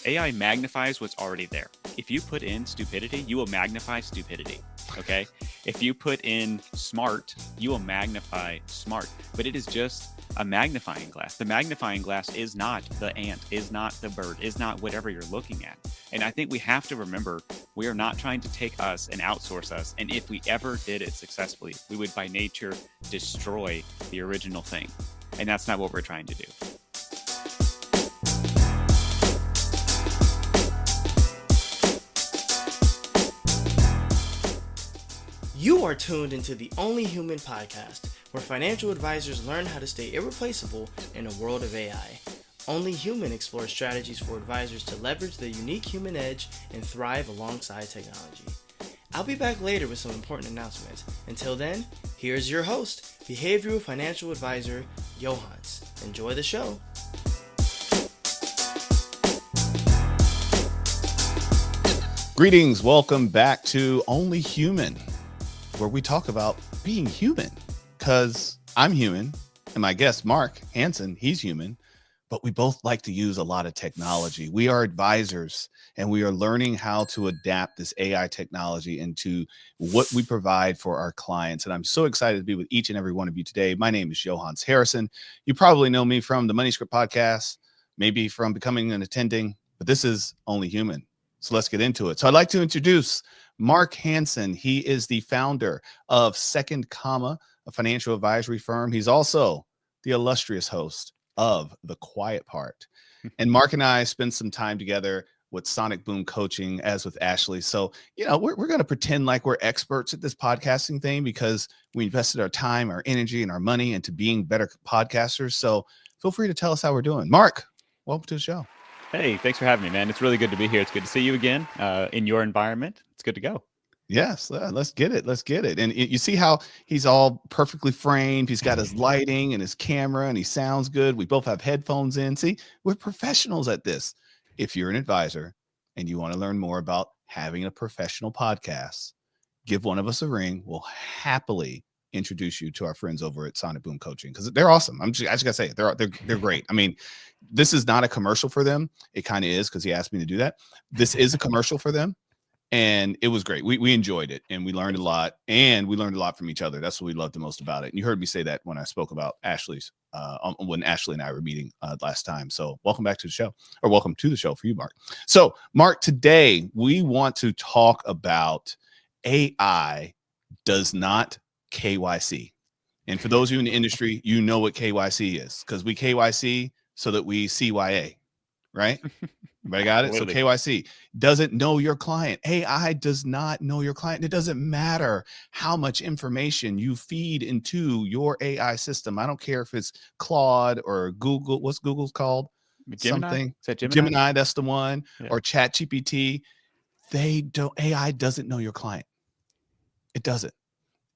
AI magnifies what's already there. If you put in stupidity, you will magnify stupidity. Okay. If you put in smart, you will magnify smart. But it is just a magnifying glass. The magnifying glass is not the ant, is not the bird, is not whatever you're looking at. And I think we have to remember we are not trying to take us and outsource us. And if we ever did it successfully, we would by nature destroy the original thing. And that's not what we're trying to do. You are tuned into the Only Human podcast, where financial advisors learn how to stay irreplaceable in a world of AI. Only Human explores strategies for advisors to leverage their unique human edge and thrive alongside technology. I'll be back later with some important announcements. Until then, here's your host, behavioral financial advisor, Yohance. Enjoy the show. Greetings, welcome back to Only Human, where we talk about being human, because I'm human and my guest, Mark Hansen, he's human, but we both like to use a lot of technology. We are advisors and we are learning how to adapt this AI technology into what we provide for our clients. And I'm so excited to be with each and every one of you today. My name is Yohance Harrison. You probably know me from the Money Script podcast, maybe from becoming an attending, but this is Only Human. So let's get into it. So I'd like to introduce Mark Hansen. He is the founder of Second Comma, a financial advisory firm. He's also the illustrious host of The Quiet Part. And Mark and I spent some time together with Sonic Boom Coaching, as with Ashley. So, we're going to pretend like we're experts at this podcasting thing because we invested our time, our energy, and our money into being better podcasters. So feel free to tell us how we're doing. Mark, welcome to the show. Hey, thanks for having me, man. It's really good to be here. It's good to see you again in your environment. It's good to go. Yes, let's get it. Let's get it. And you see how he's all perfectly framed. He's got his lighting and his camera and he sounds good. We both have headphones in. See, we're professionals at this. If you're an advisor and you want to learn more about having a professional podcast, give one of us a ring. We'll happily introduce you to our friends over at Sonic Boom Coaching because they're awesome. I just gotta say it. They're great. I mean, this is not a commercial for them. It kind of is because he asked me to do that. This is a commercial for them. And it was great. We enjoyed it and we learned a lot, and we learned a lot from each other. That's what we loved the most about it. And you heard me say that when I spoke about Ashley's, when Ashley and I were meeting last time. So welcome back to the show, or welcome to the show for you, Mark. So Mark, today we want to talk about AI does not KYC. And for those of you in the industry, you know what KYC is because we KYC so that we CYA, right? Everybody got it? So KYC doesn't know your client. AI does not know your client. It doesn't matter how much information you feed into your AI system. I don't care if it's Claude or Google. What's Google's called? Gemini? Something. Is that Gemini? Gemini, that's the one. Yeah. Or ChatGPT. AI doesn't know your client. It doesn't.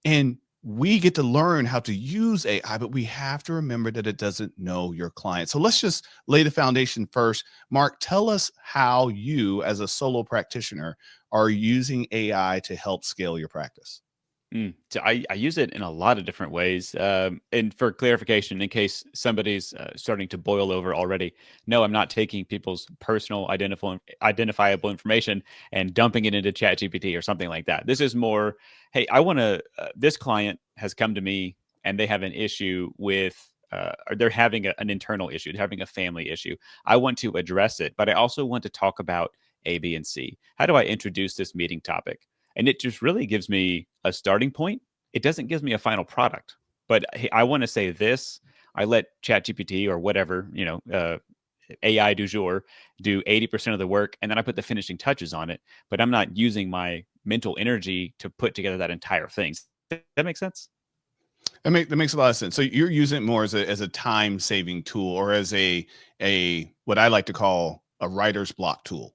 And we get to learn how to use AI, but we have to remember that it doesn't know your client. So let's just lay the foundation first. Mark, tell us how you, as a solo practitioner, are using AI to help scale your practice. So I use it in a lot of different ways. And for clarification, in case somebody's starting to boil over already, no, I'm not taking people's personal identifiable information and dumping it into ChatGPT or something like that. This is more, hey, I want to, this client has come to me and they have an issue with, or they're having an internal issue, they're having a family issue. I want to address it, but I also want to talk about A, B, and C. How do I introduce this meeting topic? And it just really gives me a starting point. It doesn't give me a final product, but hey, I want to say this. I let ChatGPT or whatever, AI du jour do 80% of the work, and then I put the finishing touches on it. But I'm not using my mental energy to put together that entire thing. Does that make sense? That makes a lot of sense. So you're using it more as a time saving tool, or as a what I like to call a writer's block tool,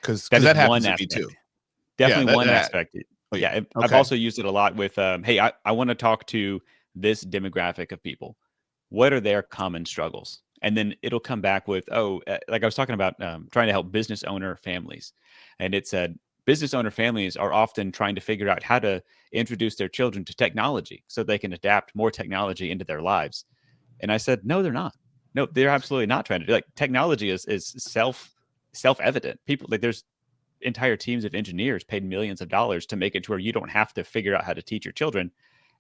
because that happens to me too. Definitely one aspect. Okay. I've also used it a lot with, hey, I want to talk to this demographic of people. What are their common struggles? And then it'll come back with, like I was talking about trying to help business owner families. And it said, business owner families are often trying to figure out how to introduce their children to technology so they can adapt more technology into their lives. And I said, no, they're not. No, they're absolutely not trying to do. Like, technology is self-evident. People, like, there's entire teams of engineers paid millions of dollars to make it to where you don't have to figure out how to teach your children.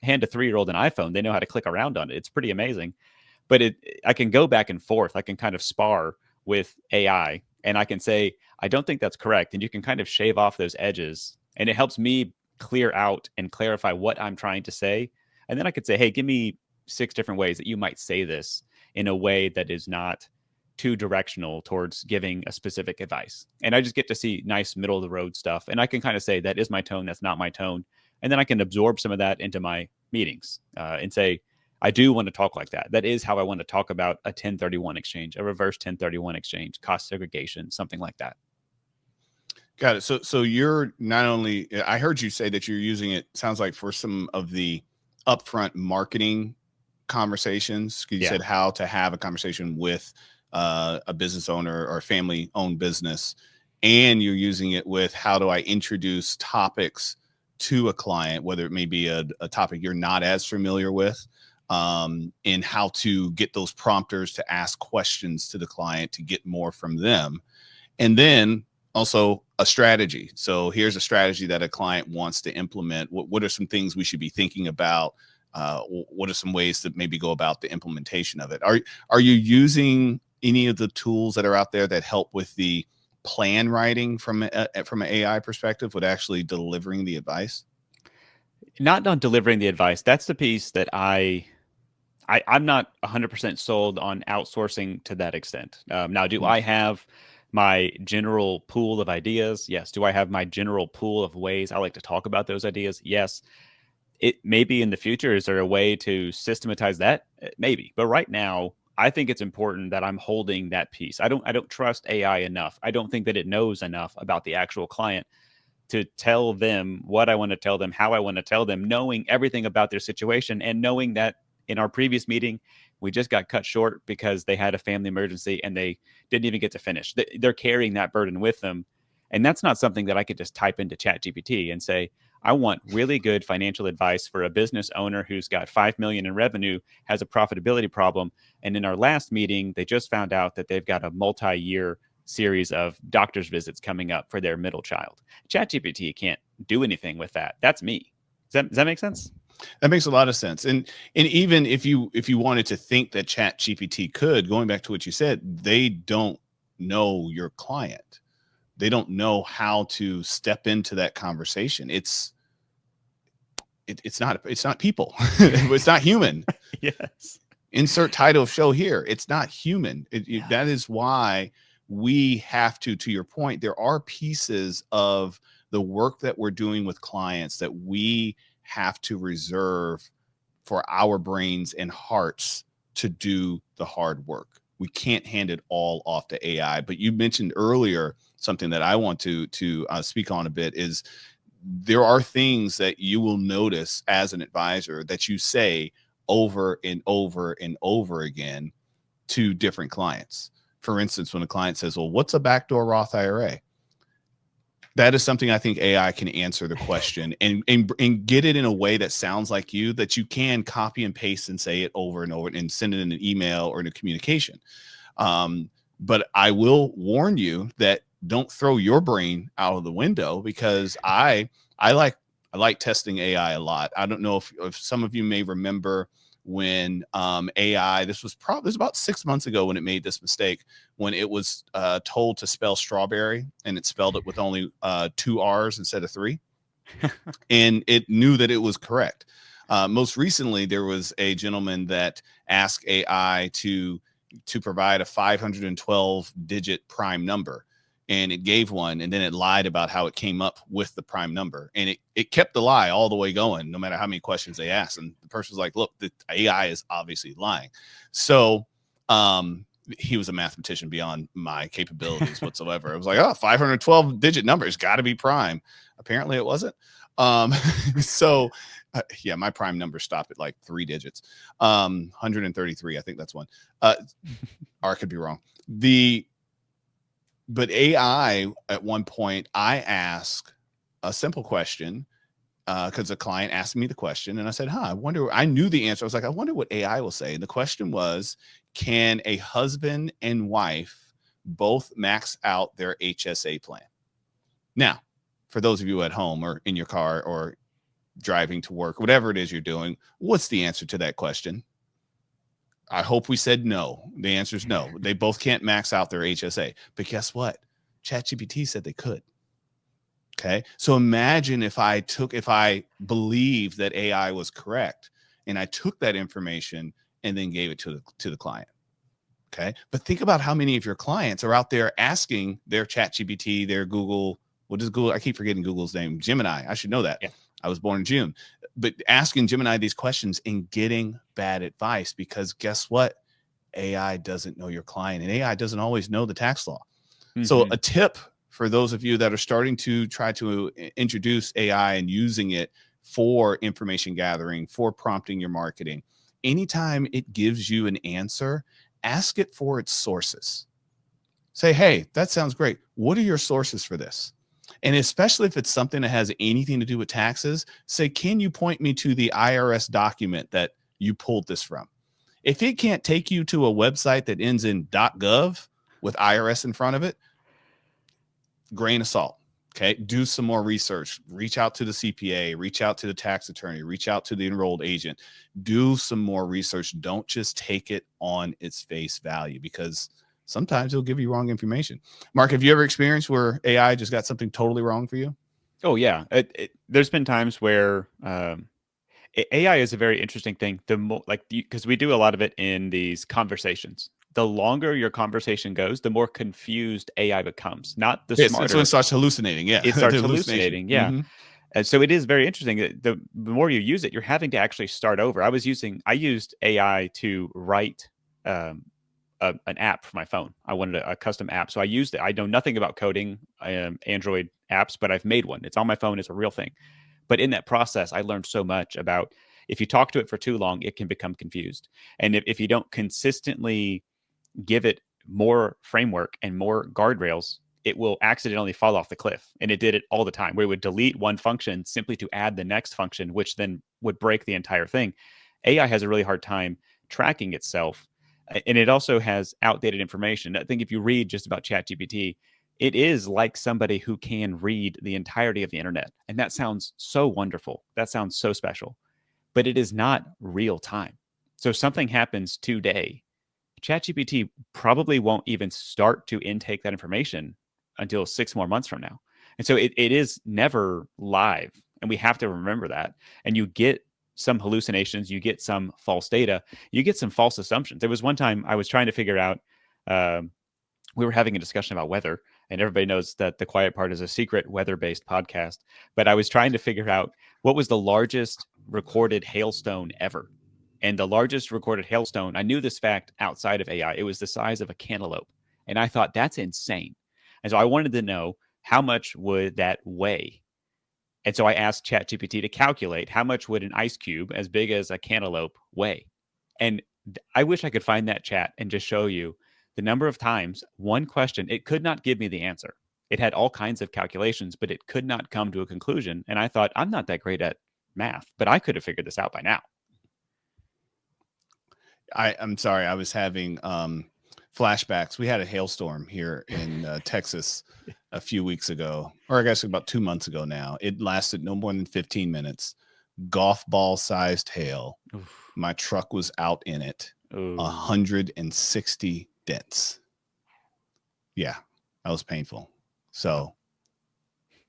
Hand a 3-year-old an iPhone, they know how to click around on it. It's pretty amazing. But I can go back and forth. I can kind of spar with AI, and I can say, I don't think that's correct. And you can kind of shave off those edges, and it helps me clear out and clarify what I'm trying to say. And then I could say, hey, give me 6 different ways that you might say this in a way that is not too directional towards giving a specific advice. And I just get to see nice middle of the road stuff. And I can kind of say, that is my tone, that's not my tone. And then I can absorb some of that into my meetings and say, I do want to talk like that. That is how I want to talk about a 1031 exchange, a reverse 1031 exchange, cost segregation, something like that. Got it. So you're not only, I heard you say that you're using it, sounds like, for some of the upfront marketing conversations. You said how to have a conversation with a business owner or a family owned business, and you're using it with how do I introduce topics to a client, whether it may be a topic you're not as familiar with, and how to get those prompters to ask questions to the client to get more from them. And then also a strategy. So here's a strategy that a client wants to implement. What are some things we should be thinking about? What are some ways to maybe go about the implementation of it? Are you using any of the tools that are out there that help with the plan writing from an AI perspective, with actually delivering the advice? Not on delivering the advice. That's the piece that I'm not 100% sold on outsourcing to that extent. Now, do I have my general pool of ideas? Yes. Do I have my general pool of ways I like to talk about those ideas? Yes. It maybe in the future, is there a way to systematize that? Maybe. But right now, I think it's important that I'm holding that piece. I don't trust AI enough. I don't think that it knows enough about the actual client to tell them what I want to tell them, how I want to tell them, knowing everything about their situation, and knowing that in our previous meeting, we just got cut short because they had a family emergency and they didn't even get to finish. They're carrying that burden with them. And that's not something that I could just type into ChatGPT and say, I want really good financial advice for a business owner who's got 5 million in revenue, has a profitability problem. And in our last meeting, they just found out that they've got a multi-year series of doctor's visits coming up for their middle child. ChatGPT can't do anything with that. That's me. Does that make sense? That makes a lot of sense. And even if you wanted to think that ChatGPT could, going back to what you said, they don't know your client. They don't know how to step into that conversation. It's not people. It's not human. Yes. Insert title of show here. It's not human. That is why we have to your point, there are pieces of the work that we're doing with clients that we have to reserve for our brains and hearts to do the hard work. We can't hand it all off to AI. But you mentioned earlier something that I want to speak on a bit, is there are things that you will notice as an advisor that you say over and over and over again to different clients. For instance, when a client says, well, what's a backdoor Roth IRA? That is something I think AI can answer the question and get it in a way that sounds like you, that you can copy and paste and say it over and over and send it in an email or in a communication. But I will warn you that don't throw your brain out of the window, because I like testing AI a lot. I don't know if some of you may remember when AI, this was about 6 months ago when it made this mistake, when it was told to spell strawberry and it spelled it with only 2 R's instead of 3. And it knew that it was correct. Most recently, there was a gentleman that asked AI to provide a 512-digit prime number. And it gave one, and then it lied about how it came up with the prime number. And it kept the lie all the way going, no matter how many questions they asked. And the person was like, look, the AI is obviously lying. So he was a mathematician beyond my capabilities whatsoever. It was like, oh, 512-digit number, it's got to be prime. Apparently it wasn't. Yeah, my prime number stopped at like 3 digits. 133, I think that's one. Or I could be wrong. But AI, at one point, I asked a simple question because a client asked me the question, and I said, I knew the answer. I was like, I wonder what AI will say. And the question was, can a husband and wife both max out their HSA plan. Now, for those of you at home or in your car or driving to work, whatever it is you're doing, what's the answer to that question? I hope we said no. The answer is no. They both can't max out their HSA. But guess what? ChatGPT said they could. Okay. So imagine if I believed that AI was correct and I took that information and then gave it to the client. Okay. But think about how many of your clients are out there asking their ChatGPT, their Google, what is Google? I keep forgetting Google's name. Gemini. I should know that. Yeah. I was born in June. But asking Gemini these questions and getting bad advice, because guess what? AI doesn't know your client, and AI doesn't always know the tax law. So a tip for those of you that are starting to try to introduce AI and using it for information gathering, for prompting your marketing, anytime it gives you an answer, ask it for its sources. Say, hey, that sounds great. What are your sources for this? And especially if it's something that has anything to do with taxes, say, can you point me to the IRS document that you pulled this from? If it can't take you to a website that ends in .gov with IRS in front of it, grain of salt. Okay. Do some more research. Reach out to the CPA, reach out to the tax attorney, reach out to the enrolled agent. Do some more research. Don't just take it on its face value, because sometimes it'll give you wrong information. Mark, have you ever experienced where AI just got something totally wrong for you? Oh yeah, there's been times where AI is a very interesting thing. The more like because we do a lot of it in these conversations. The longer your conversation goes, the more confused AI becomes. Not the It's when it smarter starts hallucinating. Yeah. it The starts hallucination. hallucinating. Yeah, and so it is very interesting that the more you use it, you're having to actually start over. I used AI to write um, an app for my phone. I wanted a custom app, so I used it. I know nothing about coding Android apps, but I've made one. It's on my phone. It's a real thing. But in that process, I learned so much about if you talk to it for too long, it can become confused. And if you don't consistently give it more framework and more guardrails, it will accidentally fall off the cliff. And it did it all the time, where it would delete one function simply to add the next function, which then would break the entire thing. AI has a really hard time tracking itself. And it also has outdated information. I think if you read just about ChatGPT, it is like somebody who can read the entirety of the internet. And that sounds so wonderful. That sounds so special. But it is not real time. So something happens today. ChatGPT probably won't even start to intake that information until 6 more months from now. And so it is never live. And we have to remember that. And you get some hallucinations, you get some false data, you get some false assumptions. There was one time I was trying to figure out, we were having a discussion about weather, and everybody knows that The Quiet Part is a secret weather-based podcast. But I was trying to figure out what was the largest recorded hailstone ever. And the largest recorded hailstone, I knew this fact outside of AI, it was the size of a cantaloupe. And I thought, that's insane. And so I wanted to know, how much would that weigh? And so I asked ChatGPT to calculate how much would an ice cube as big as a cantaloupe weigh. And I wish I could find that chat and just show you the number of times one question, it could not give me the answer. It had all kinds of calculations, but it could not come to a conclusion. And I thought, I'm not that great at math, but I could have figured this out by now. I'm sorry. I was having flashbacks. We had a hailstorm here in Texas a few weeks ago, or I guess about 2 months ago now. It lasted no more than 15 minutes. Golf ball sized hail. Oof. My truck was out in it. Ooh. 160 dents. Yeah, that was painful. So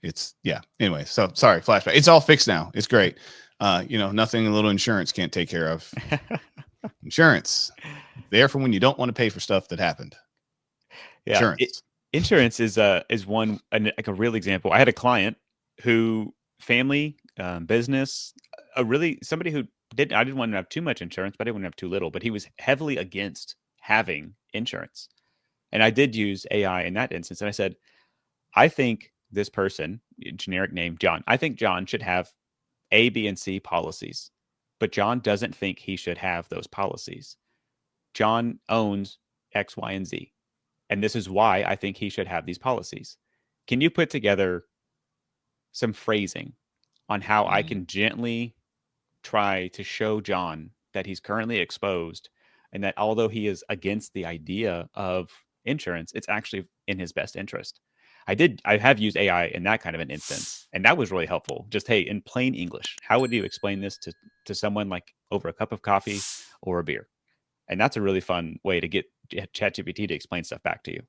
it's, yeah. Anyway, so sorry, flashback. It's all fixed now. It's great. Nothing a little insurance can't take care of. Insurance, there for when you don't want to pay for stuff that happened. Yeah, Insurance. Insurance is one like a real example. I had a client who family business, somebody who I didn't want to have too much insurance, but I didn't want to have too little. But he was heavily against having insurance, and I did use AI in that instance. And I said, I think this person, generic name John, I think John should have A, B, and C policies, but John doesn't think he should have those policies. John owns X, Y, and Z. And this is why I think he should have these policies. Can you put together some phrasing on how I can gently try to show John that he's currently exposed, and that although he is against the idea of insurance, it's actually in his best interest. I have used AI in that kind of an instance, and that was really helpful. Just, hey, in plain English, how would you explain this to someone like over a cup of coffee or a beer? And that's a really fun way to get ChatGPT to explain stuff back to you.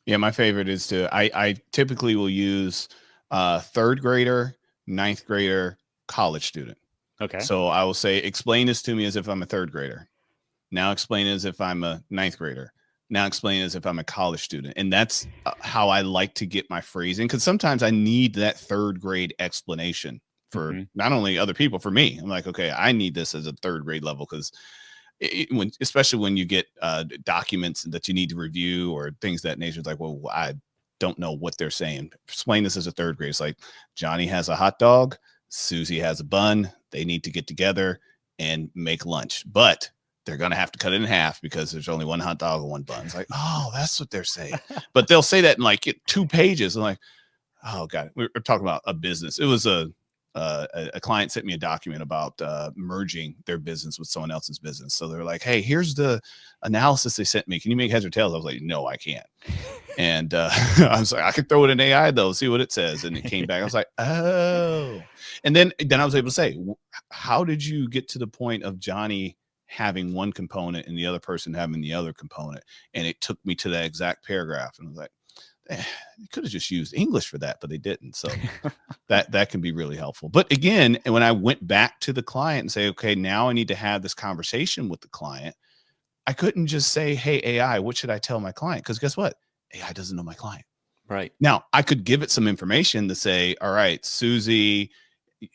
Yeah, my favorite is I typically will use third grader, ninth grader, college student. Okay. So I will say, explain this to me as if I'm a third grader. Now explain it as if I'm a ninth grader. Now explain it as if I'm a college student. And that's how I like to get my phrasing, because sometimes I need that third grade explanation for not only other people, for me. I'm like, okay, I need this as a third grade level, because especially when you get documents that you need to review or things that nature, it's like, well, I don't know what they're saying. Explain this as a third grade. It's like, Johnny has a hot dog, Susie has a bun. They need to get together and make lunch, but they're going to have to cut it in half because there's only one hot dog and one bun. It's like, oh, that's what they're saying. But they'll say that in like 2 pages. I'm like, oh God, we're talking about a business. It was a client sent me a document about merging their business with someone else's business. So they're like, hey, here's the analysis they sent me. Can you make heads or tails? I was like, no, I can't. And I was like, I could throw it in AI though, see what it says. And it came back. I was like, oh. And then I was able to say, how did you get to the point of Johnny having one component and the other person having the other component? And it took me to that exact paragraph. And I was like, you could have just used English for that, but they didn't. So that can be really helpful. But again, when I went back to the client and say, okay, now I need to have this conversation with the client, I couldn't just say, hey, AI, what should I tell my client? Because guess what? AI doesn't know my client. Right. Now, I could give it some information to say, all right, Susie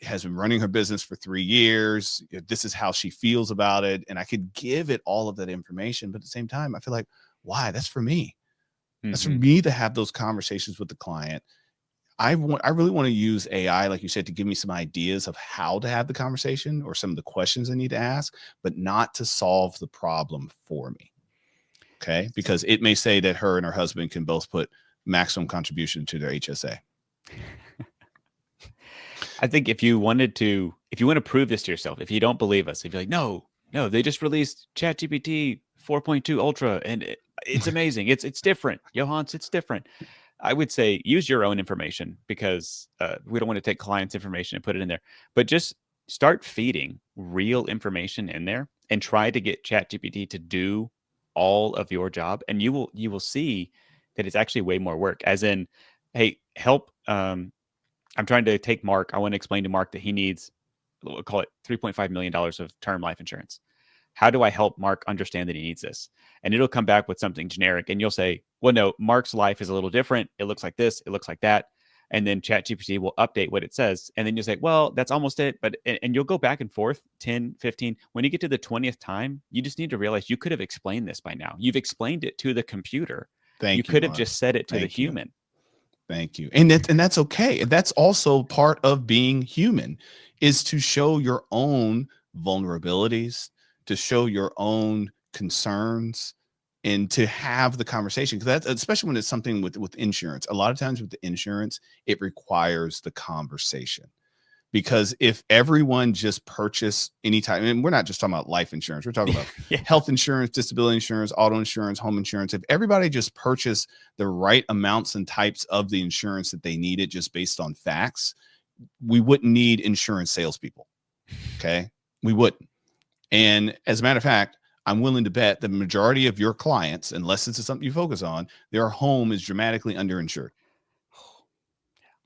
has been running her business for 3 years. This is how she feels about it. And I could give it all of that information. But at the same time, I feel like, why? That's for me. That's for me to have those conversations with the client. I really want to use AI, like you said, to give me some ideas of how to have the conversation or some of the questions I need to ask, but not to solve the problem for me. Okay. Because it may say that her and her husband can both put maximum contribution to their HSA. I think if you want to prove this to yourself, if you don't believe us, if you're like, no, they just released ChatGPT 4.2 Ultra and it's amazing. It's different. Yohance, it's different. I would say use your own information, because we don't want to take clients' information and put it in there, but just start feeding real information in there and try to get ChatGPT to do all of your job. And you will see that it's actually way more work, as in, hey, help. I'm trying to take Mark. I want to explain to Mark that he needs, we'll call it $3.5 million of term life insurance. How do I help Mark understand that he needs this? And it'll come back with something generic. And you'll say, well, no, Mark's life is a little different. It looks like this. It looks like that. And then ChatGPT will update what it says. And then you'll say, well, that's almost it. But, and you'll go back and forth 10, 15. When you get to the 20th time, you just need to realize you could have explained this by now. You've explained it to the computer. You could have just said it to the human. Thank you. And that's okay. That's also part of being human, is to show your own vulnerabilities, to show your own concerns, and to have the conversation. Because that's, especially when it's something with insurance. A lot of times with the insurance, it requires the conversation. Because if everyone just purchased any type, and we're not just talking about life insurance, we're talking about health insurance, disability insurance, auto insurance, home insurance. If everybody just purchased the right amounts and types of the insurance that they needed just based on facts, we wouldn't need insurance salespeople. Okay. We wouldn't. And as a matter of fact, I'm willing to bet the majority of your clients, unless it's something you focus on, their home is dramatically underinsured.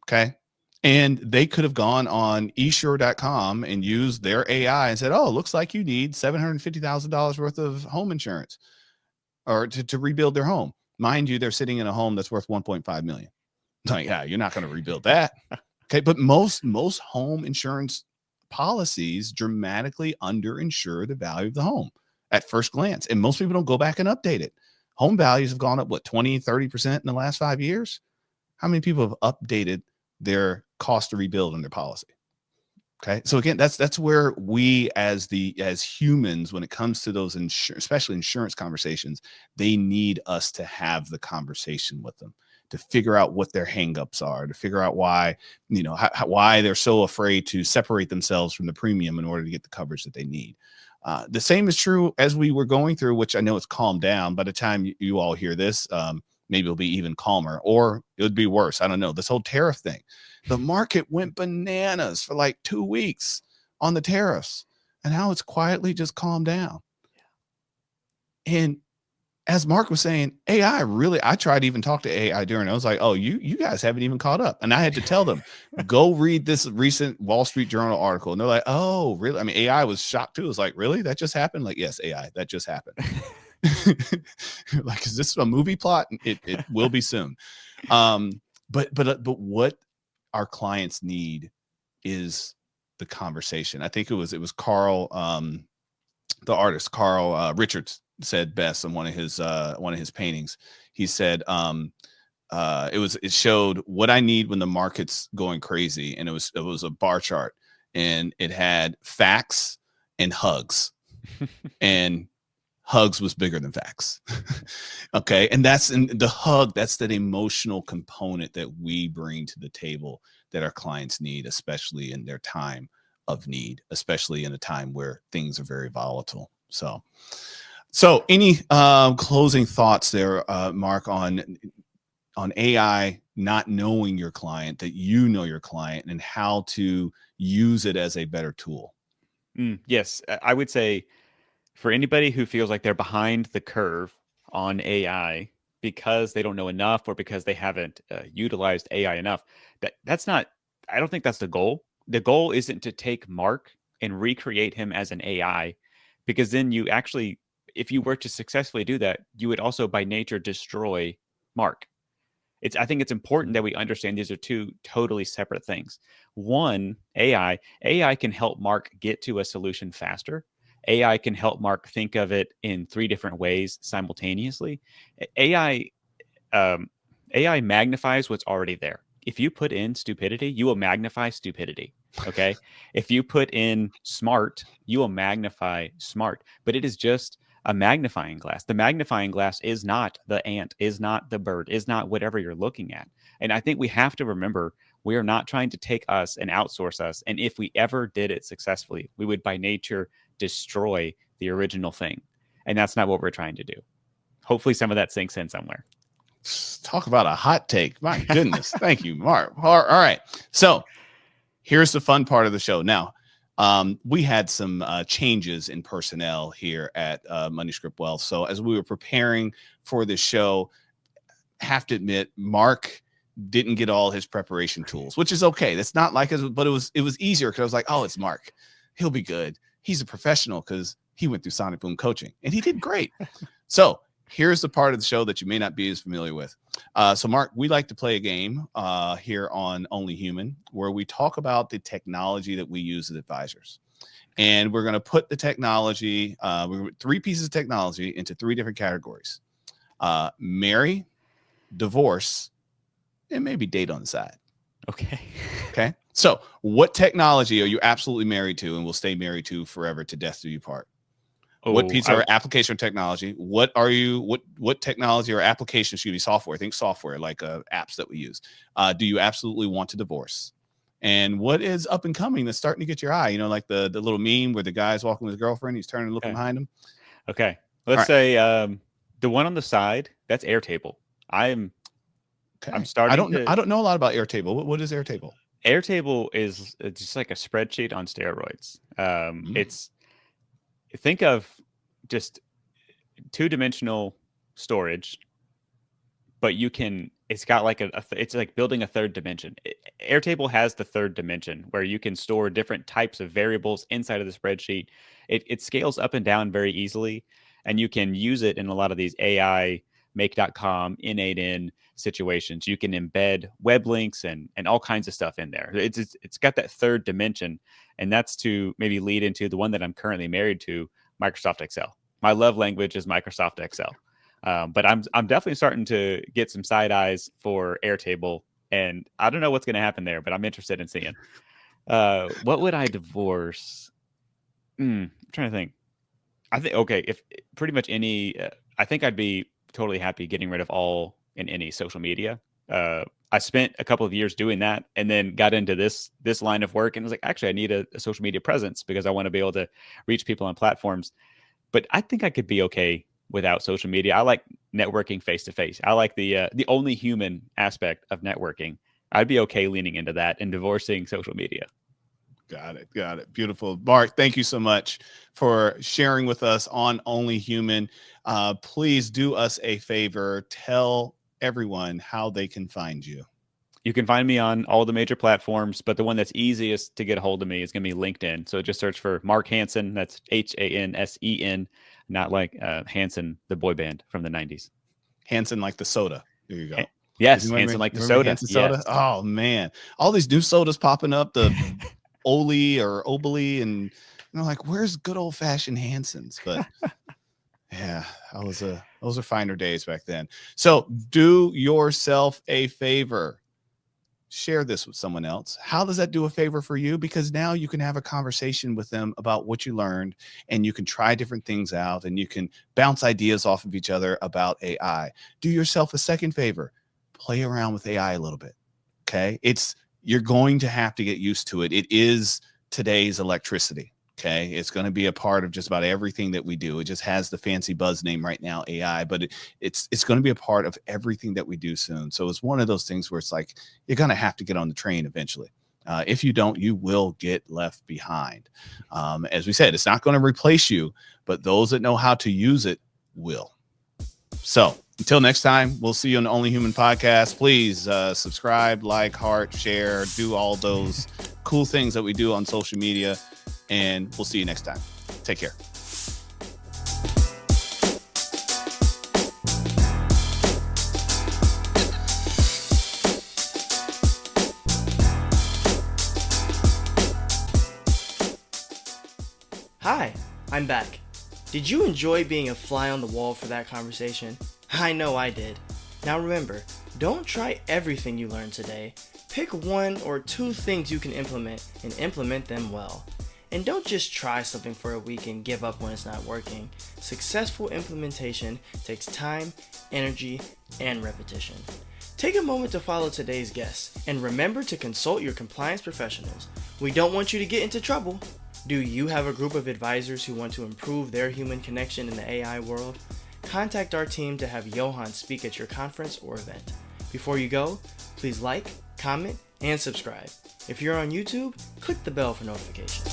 Okay. And they could have gone on esure.com and used their AI and said, oh, looks like you need $750,000 worth of home insurance or to rebuild their home. Mind you, they're sitting in a home that's worth 1.5 million. Like, yeah, you're not going to rebuild that. Okay. But most home insurance policies dramatically underinsure the value of the home at first glance. And most people don't go back and update it. Home values have gone up, what, 20, 30% in the last 5 years? How many people have updated their cost to rebuild in their policy? Okay. So again, that's where we as humans, when it comes to those especially insurance conversations, they need us to have the conversation with them to figure out what their hangups are, to figure out why, why they're so afraid to separate themselves from the premium in order to get the coverage that they need. The same is true as we were going through, which I know it's calmed down. By the time you all hear this, maybe it'll be even calmer, or it would be worse. I don't know. This whole tariff thing, the market went bananas for like 2 weeks on the tariffs, and now it's quietly just calmed down. And as Mark was saying, AI really, I tried to even talk to AI during, I was like, oh, you guys haven't even caught up. And I had to tell them, go read this recent Wall Street Journal article. And they're like, oh, really? I mean, AI was shocked too. It was like, really? That just happened? Like, yes, AI, that just happened. Like, is this a movie plot? It will be soon. But what our clients need is the conversation. I think it was Carl, the artist Carl Richards said best in one of his paintings. He said, it showed what I need when the market's going crazy, and it was a bar chart, and it had facts and hugs, and hugs was bigger than facts. Okay, and that's in the hug. That's that emotional component that we bring to the table that our clients need, especially in their time of need, especially in a time where things are very volatile. So any closing thoughts there, Mark, on AI not knowing your client, that you know your client, and how to use it as a better tool? Yes, I would say for anybody who feels like they're behind the curve on AI because they don't know enough or because they haven't utilized AI enough, that's not, I don't think that's the goal. The goal isn't to take Mark and recreate him as an AI, because then you actually, if you were to successfully do that, you would also by nature destroy Mark. I think it's important that we understand these are two totally separate things. One, AI can help Mark get to a solution faster. AI can help Mark think of it in three different ways simultaneously. AI um, AI magnifies what's already there. If you put in stupidity, you will magnify stupidity. Okay. If you put in smart, you will magnify smart. But it is just a magnifying glass. The magnifying glass is not the ant, is not the bird, is not whatever you're looking at. And I think we have to remember we are not trying to take us and outsource us. And if we ever did it successfully, we would by nature destroy the original thing. And that's not what we're trying to do. Hopefully, some of that sinks in somewhere. Talk about a hot take. My goodness. Thank you, Mark. All right. So here's the fun part of the show. Now, we had some changes in personnel here at Manuscript Wealth. So as we were preparing for this show, have to admit, Mark didn't get all his preparation tools, which is okay. That's not like us, but it was easier because I was like, oh, it's Mark. He'll be good. He's a professional because he went through Sonic Boom coaching and he did great. So here's the part of the show that you may not be as familiar with. So Mark, we like to play a game here on Only Human where we talk about the technology that we use as advisors. And we're going to put the technology, we're going to put three pieces of technology into three different categories. Marry, divorce, and maybe date on the side. Okay. Okay. So what technology are you absolutely married to and will stay married to forever to death do you part? What piece of application or technology? What are you? What technology or application should be software? Think software like apps that we use. Do you absolutely want to divorce? And what is up and coming that's starting to get your eye? You know, like the little meme where the guy's walking with his girlfriend, he's turning and looking behind him. Okay. Let's say the one on the side, that's Airtable. I'm starting I don't know a lot about Airtable. What is Airtable? Airtable is just like a spreadsheet on steroids. It's, think of just two-dimensional storage, but it's got like it's like building a third dimension. Airtable has the third dimension where you can store different types of variables inside of the spreadsheet. It scales up and down very easily, and you can use it in a lot of these AI make.com N8N situations. You can embed web links and all kinds of stuff in there. It's got that third dimension, and that's to maybe lead into the one that I'm currently married to, Microsoft Excel. My love language is Microsoft Excel. But I'm definitely starting to get some side eyes for Airtable, and I don't know what's going to happen there, but I'm interested in seeing. What would I divorce? I'm trying to think. I think if pretty much any. I think I'd be totally happy getting rid of all and any social media. I spent a couple of years doing that, and then got into this line of work, and was like, actually, I need a social media presence because I want to be able to reach people on platforms. But I think I could be okay without social media. I like networking face to face. I like the only human aspect of networking. I'd be okay leaning into that and divorcing social media. Got it. Got it. Beautiful. Mark, thank you so much for sharing with us on Only Human. Please do us a favor. Tell everyone how they can find you. You can find me on all the major platforms, but the one that's easiest to get a hold of me is going to be LinkedIn. So just search for Mark Hansen. That's Hansen, not like Hansen, the boy band from the 90s. Hansen like the soda. There you go. Yes, Hansen like the soda. Hansen soda? Yes. Oh, man. All these new sodas popping up, the Oli or Obly, and like, where's good old fashioned Hansens? But yeah, those are finer days back then. So do yourself a favor. Share this with someone else. How does that do a favor for you? Because now you can have a conversation with them about what you learned, and you can try different things out, and you can bounce ideas off of each other about AI. Do yourself a second favor. Play around with AI a little bit. Okay. You're going to have to get used to it. It is today's electricity. Okay. It's going to be a part of just about everything that we do. It just has the fancy buzz name right now, AI, but it's going to be a part of everything that we do soon. So it's one of those things where it's like, you're going to have to get on the train eventually. If you don't, you will get left behind. As we said, it's not going to replace you, but those that know how to use it will. So until next time, we'll see you on the Only Human podcast. Please subscribe, like, heart, share, do all those cool things that we do on social media. And we'll see you next time. Take care. Hi, I'm back. Did you enjoy being a fly on the wall for that conversation? I know I did. Now remember, don't try everything you learned today. Pick one or two things you can implement and implement them well. And don't just try something for a week and give up when it's not working. Successful implementation takes time, energy, and repetition. Take a moment to follow today's guests and remember to consult your compliance professionals. We don't want you to get into trouble. Do you have a group of advisors who want to improve their human connection in the AI world? Contact our team to have Yohance speak at your conference or event. Before you go, please like, comment, and subscribe. If you're on YouTube, click the bell for notifications.